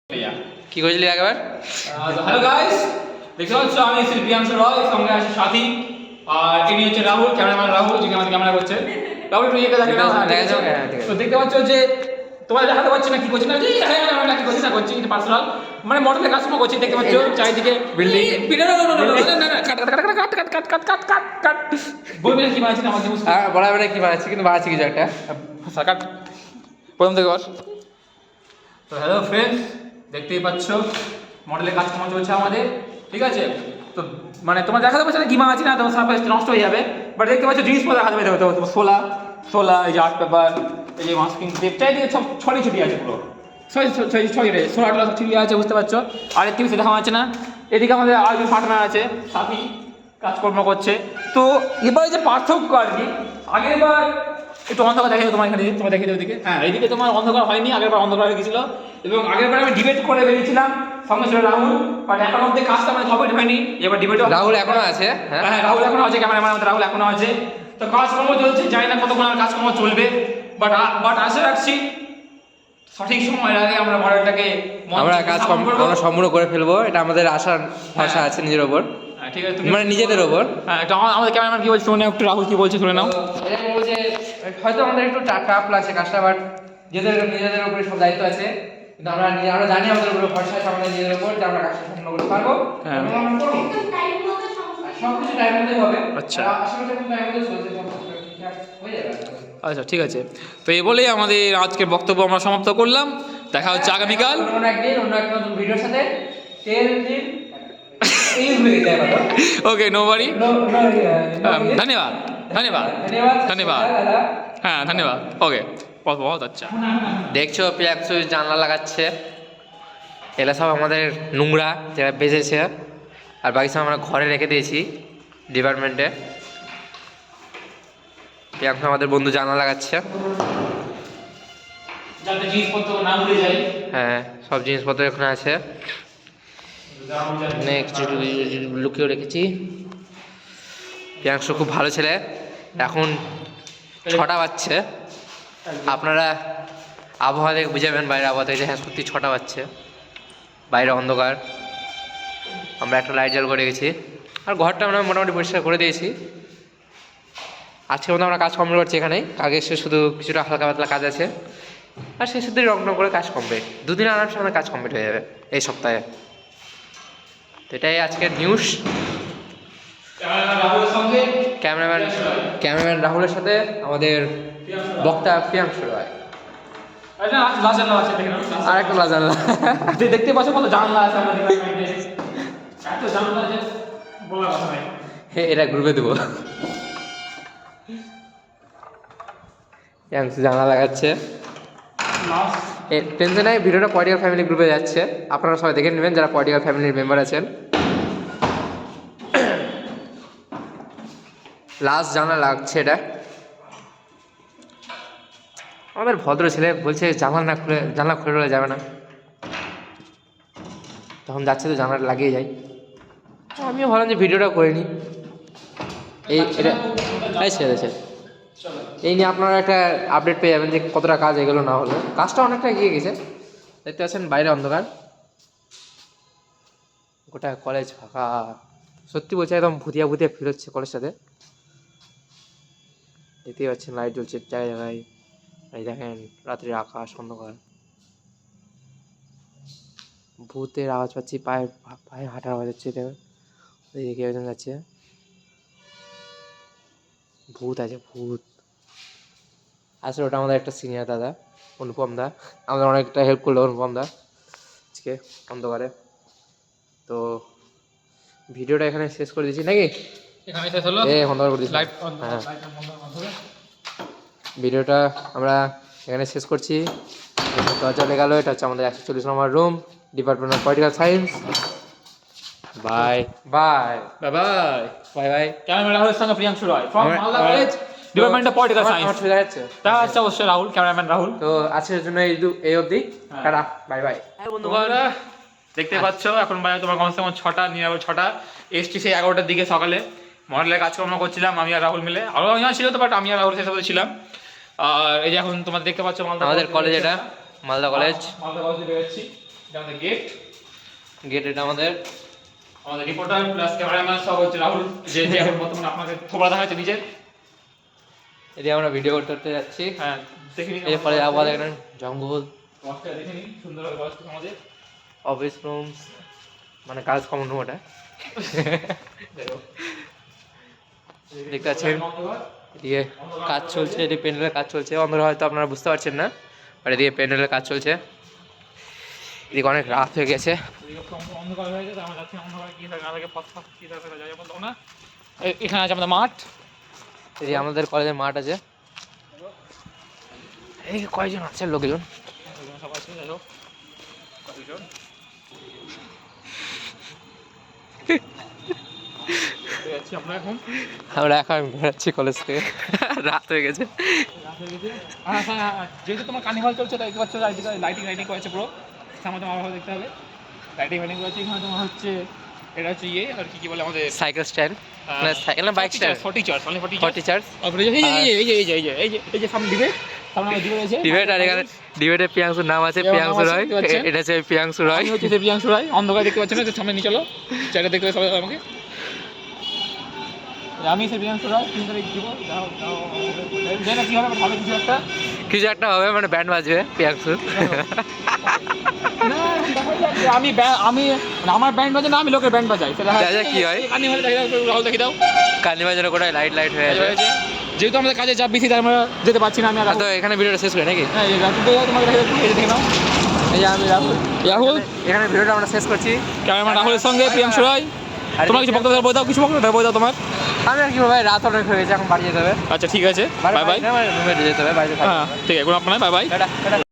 কি করেছিলি একবার? হ্যালো গাইস, দেখতে পাচ্ছ আমি প্রিয়াংশু রয়, সঙ্গে আছে সাথী, আর ইনি হচ্ছে রাহুল, ক্যামেরাম্যান রাহুল, যিনি আমাদের ক্যামেরা করছে। রাহুল একটু ইয়েকে দেখে নাও। তো দেখতে পাচ্ছ যে তোমার দেখাতে পারছি না কি করছি না, হ্যাঁ আমরা কি করছি না করছি, কিন্তু পার্সোনাল মানে মডেলের কাজ করছি। দেখতে পাচ্ছ চারিদিকে বিল্ডিং। কাট বলবি না কি বানাচ্ছি না আমাকে? বলা হবে না কি বানাচ্ছি, কিন্তু বানাচ্ছি কিছু একটা। কাট প্রথম থেকে বল। তো হ্যালো ফ্রেন্ডস, দেখতেই পাচ্ছ মডেলের কাজ কেমন চলছে আমাদের, ঠিক আছে? তো মানে তোমার দেখাতে পারছো না কি মাছ না, তোমার সারপ্রাইজ নষ্ট হয়ে যাবে। বাট দেখতে পাচ্ছ জিনিসপত্র দেখাতে পারবে, তোমার সোলা, এই যে আর্ট পেপার, এই যে মাস্কিং টেপ, চারিদিকে সব ছড়ি আছে পুরো। সোলাটা সব ঠিকই আছে, বুঝতে পারছো? আর এর থেকে দেখা যাচ্ছে না। এদিকে আমাদের আরবি পার্টনার আছে, সাথী কাজকর্ম করছে। তো এবারে যে পার্থক্য আর কি, আগের বার একটু অন্ধকার দেখে তোমার এখানে, তোমার দেখে ওদিকে, হ্যাঁ এইদিকে তোমার অন্ধকার হয়নি, আগের বার অন্ধকার হয়ে গেছিল। এবং আগের বার আমি ডিবেট করে বেরিয়েছিলাম, সঙ্গে ছিল রাহুল, বাট এখন অব্দি কাজটা মানে কমপ্লিট হয়নি। এবার ডিবেট রাহুল এখনো আছে। হ্যাঁ রাহুল এখনো আছে, ক্যামেরাম্যান আমাদের রাহুল এখনো আছে। তো কাজকর্ম চলছে, জানি না কতক্ষণ আর কাজকর্ম চলবে, বাট আশা রাখছি সঠিক সময়ের আগে আমরা মডেলটাকে আমরা কাজ আমরা সম্পূর্ণ করে ফেলবো, এটা আমাদের আশার ভরসা আছে নিজের ওপর, ঠিক আছে? মানে নিজেদের ওপর। হ্যাঁ, এটা আমাদের ক্যামেরাম্যান কি বলছে শুনে একটু, রাহুল কি বলছে শুনে নাও। এটা বলবো যে হয়তো আমাদের একটু টাফ লাগছে কাজটা, বাট নিজেদের উপরে সব দায়িত্ব আছে, কিন্তু আমরা জানি আমাদের উপরে ভরসা আছে আমাদের নিজেদের উপর, যে আমরা কাজটা সম্পূর্ণ করতে পারবো। হ্যাঁ, এবং আমরা করবো সবকিছু টাইম মধ্যেই হবে। আচ্ছা আসলে যখন টাইম মধ্যে চলছে সব ঠিকঠাক হয়ে যাবে। আচ্ছা ঠিক আছে। তো এই বলেই আমাদের আজকের বক্তব্য আমরা সমাপ্ত করলাম। দেখা হচ্ছে আগামীকাল অন্য একদিন অন্য একটা নতুন ভিডিওর সাথে। ওকে, নো ওয়ারি। ধন্যবাদ ধন্যবাদ ধন্যবাদ। হ্যাঁ ধন্যবাদ। ওকে, বহুত আচ্ছা। দেখছো পিয়াকসু জানলা লাগাচ্ছে, এগুলো সব আমাদের নোংরা যেটা বেজেছে, আর বাকি সব আমরা ঘরে রেখে দিয়েছি ডিপার্টমেন্টে। পিয়াকসু আমাদের বন্ধু জানলা লাগাচ্ছে, যাতে জিনিসপত্র না ভুলে যাই। হ্যাঁ সব জিনিসপত্র এখানে আছে, কিছু লুকিয়েও রেখেছি। পিয়াকসু খুব ভালো ছেলে। এখন 6টা বাজছে, আপনারা আবহাওয়া দেখে বুঝাবেন, বাইরে আবহাওয়া থেকে, হ্যাঁ সত্যি 6টা বাজছে, বাইরে অন্ধকার। আমরা একটা লাইট জ্বাল করে রেখেছি, আর ঘরটা আমরা মোটামুটি পরিষ্কার করে দিয়েছি। আজকের মতো আমরা কাজ কমপ্লিট করছি এখানেই। আগে এসে শুধু কিছুটা হালকা পাতলা কাজ আছে, আর সে শুধু রং করে কাজ কমপ্লিট। 2 দিন আরামসে আমাদের কাজ কমপ্লিট হয়ে যাবে এই সপ্তাহে। তো এটাই আজকের নিউজ। ক্যামেরাম্যান রাহুলের সাথে আমাদের বক্তা প্রিয়াংশু রয়, আর একটা জানলা দেখতে পাচ্ছ কত জানলা আছে আমাদের ডিপার্টমেন্টে, এত জানলা আছে বলার কথা নাই। এটা গ্রুপে দেবো। প্রিয়াংশু জানলা লাগাচ্ছে। টেনশন নাই, ভিডিওটা পলিটিক্যাল ফ্যামিলি গ্রুপে যাচ্ছে, আপনারা সবাই দেখে নেবেন যারা পলিটিক্যাল ফ্যামিলির মেম্বার আছেন। লাস্ট জানলা লাগছে এটা। আমাদের ভদ্র ছেলে বলছে জানলা খুলে যাবে না, তখন যাচ্ছে তো জানলাটা লাগিয়ে যাই। আমিও ভাবলাম যে ভিডিওটা করে নিই। এই নিয়ে আপনারা একটা আপডেট পেয়ে যাবেন যে কতটা কাজ এগুলো না হলে। কাজটা অনেকটা এগিয়ে গেছে, দেখতে পাচ্ছেন বাইরে অন্ধকার, গোটা কলেজ ফাঁকা। সত্যি বলছে একদম ভুতিয়া ফিল হচ্ছে কলেজটাতে। দেখতেই পাচ্ছেন লাইট জ্বলছে জায়গায়। এই দেখেন রাত্রির আকাশ অন্ধকার, ভূতের আওয়াজ পাচ্ছি, পায়ে হাঁটার আওয়াজ হচ্ছে। দেখে একজন যাচ্ছে, ভূত আছে ভূত। আসলে ওটা আমাদের একটা সিনিয়র দাদা, অনুপম দা, আমাদের অনেকটা হেল্প করলো অনুপম দা আজকে অন্ধকারে। তো ভিডিওটা এখানে শেষ করে দিচ্ছি নাকি? অন্ধকার করে দিচ্ছি। হ্যাঁ, ভিডিওটা আমরা এখানে শেষ করছি। দরজা লেগে গেল। এটা হচ্ছে আমাদের 140 number room, department of political science. Bye bye bye bye bye bye. Cameraman রাহুলের সঙ্গে Priyanshu Roy from Malda college, department of political science. আমার দেখা যাচ্ছে, দেখা যাচ্ছে অবশ্যই রাহুল, ক্যামেরাম্যান রাহুল। তো আজকের জন্য এই অবধি, টাটা বাই বাই। বন্ধুগণ দেখতে পাচ্ছ এখন বাজে তোমার কমসে কম 6টা, নিয়ে 6টা এসছি সেই 11টার দিকে সকালে। মডেলের কাজকর্ম করছিলাম আমি আর রাহুল মিলে, আরও অনেক ছিল তো, বাট আমি আর রাহুল সেই সাথে ছিলাম। আর এই যে এখন তোমরা দেখতে পাচ্ছ আমাদের কলেজ, এটা মালদা কলেজ। মালদা কলেজে বেরোচ্ছি। এটা আমাদের গেট। গেট এটা আমাদের। আমাদের রিপোর্টার প্লাস ক্যামেরাম্যান সব হচ্ছে রাহুল, যে এখন বর্তমানে আপনাকে থোবড়া দেখা যাচ্ছে নিজের। এদিকে আমরা ভিডিও করতে যাচ্ছি। হ্যাঁ দেখে নিন। এর পরে আবার এখানে জঙ্গল, ওয়াশটা দেখে নিন, সুন্দরভাবে ওয়াশ করতে আমাদের। অফিস রুমস, মানে কাজ কমন রুম ওটা। দেখতে পাচ্ছেন এদিকে কাজ চলছে, এদিকে প্যান্ডেলের কাজ চলছে। অন্ধকার হয়তো আপনারা বুঝতে পারছেন না, আর এদিকে প্যান্ডেলের কাজ চলছে। এদিকে অনেক রাত হয়ে গেছে। অন্ধকার হয়ে গেছে, আমরা যাচ্ছি অন্ধকার কি থাকে না থাকে, ফস ফস কি থাকে যাই বলতো না। এখানে আছে আমাদের মাঠ। এদিকে আমাদের কলেজের মাঠ আছে। এই কয়জন আছে লোকজন? সব আছে, যাই হোক কয়েকজন। যাচ্ছি আমরা এখন বেরোচ্ছি কলেজ থেকে, রাত হয়ে গেছে। যেহেতু তোমার কার্নিভাল চলছে তাই দেখতে পাচ্ছ লাইটিং করেছে পুরো সামনে, তোমার ভালো দেখতে হবে। লাইটিং করেছে এখানে তোমার হচ্ছে, এটা হচ্ছে ইয়ে আর কি বলে আমাদের সাইকেল স্ট্যান্ড, মানে সাইকেল না bike stand, 40 charge, only 40 40 charge. তারপরে এই যে সামনে দিবে, সামনে আমার দিবে রয়েছে ডিবেট। আর এখানে ডিবেটে প্রিয়াংশুর নাম আছে, প্রিয়াংশু রয়। এটা হচ্ছে প্রিয়াংশু রয়। আমি হচ্ছে প্রিয়াংশু রায়। অন্ধকার দেখতে পাচ্ছেন না, তো সামনে নিয়ে চলো, জায়গা দেখতে সবাই আমাকে। আমি সে প্রিয়াংশু রায় 3 তারিখ দিব। জানি না কি হবে, ভালো কিছু একটা। কিছু একটা হবে, মানে ব্যান্ড বাজবে প্রিয়াংশু। না আমি আমি আমার ব্যান্ড বাজাই না, আমি লোকের ব্যান্ড বাজাই। সেটা কি হয়? কার্নিভালে দেখে দাও, রাহুল দেখে দাও। কার্নিভাল যেন কোথায় লাইট লাইট হয়ে আছে। যেহেতু আমাদের কাজে চাপ বেশি, তাই আমরা যেতে পারছি না। আমি আর তো এখানে ভিডিওটা শেষ করি নাকি? হ্যাঁ এই রাহুল তোমাকে দেখে নাও। এই যে আমি রাহুল। রাহুল এখানে ভিডিওটা আমরা শেষ করছি। ক্যামেরাম্যান রাহুলের সঙ্গে প্রিয়াংশু রায়। তোমার কিছু বক্তব্য বলে দাও, কিছু বক্তব্য বলে দাও তোমার। আমি আর কি ভাই, রাত অনেক হয়ে গেছে, এখন বাড়ি যেতে হবে। আচ্ছা ঠিক আছে, বাই বাই। রুমে যেতে হবে, বাইরে। হ্যাঁ ঠিক আছে, কোনো আপনার বাই বাই। টাটা।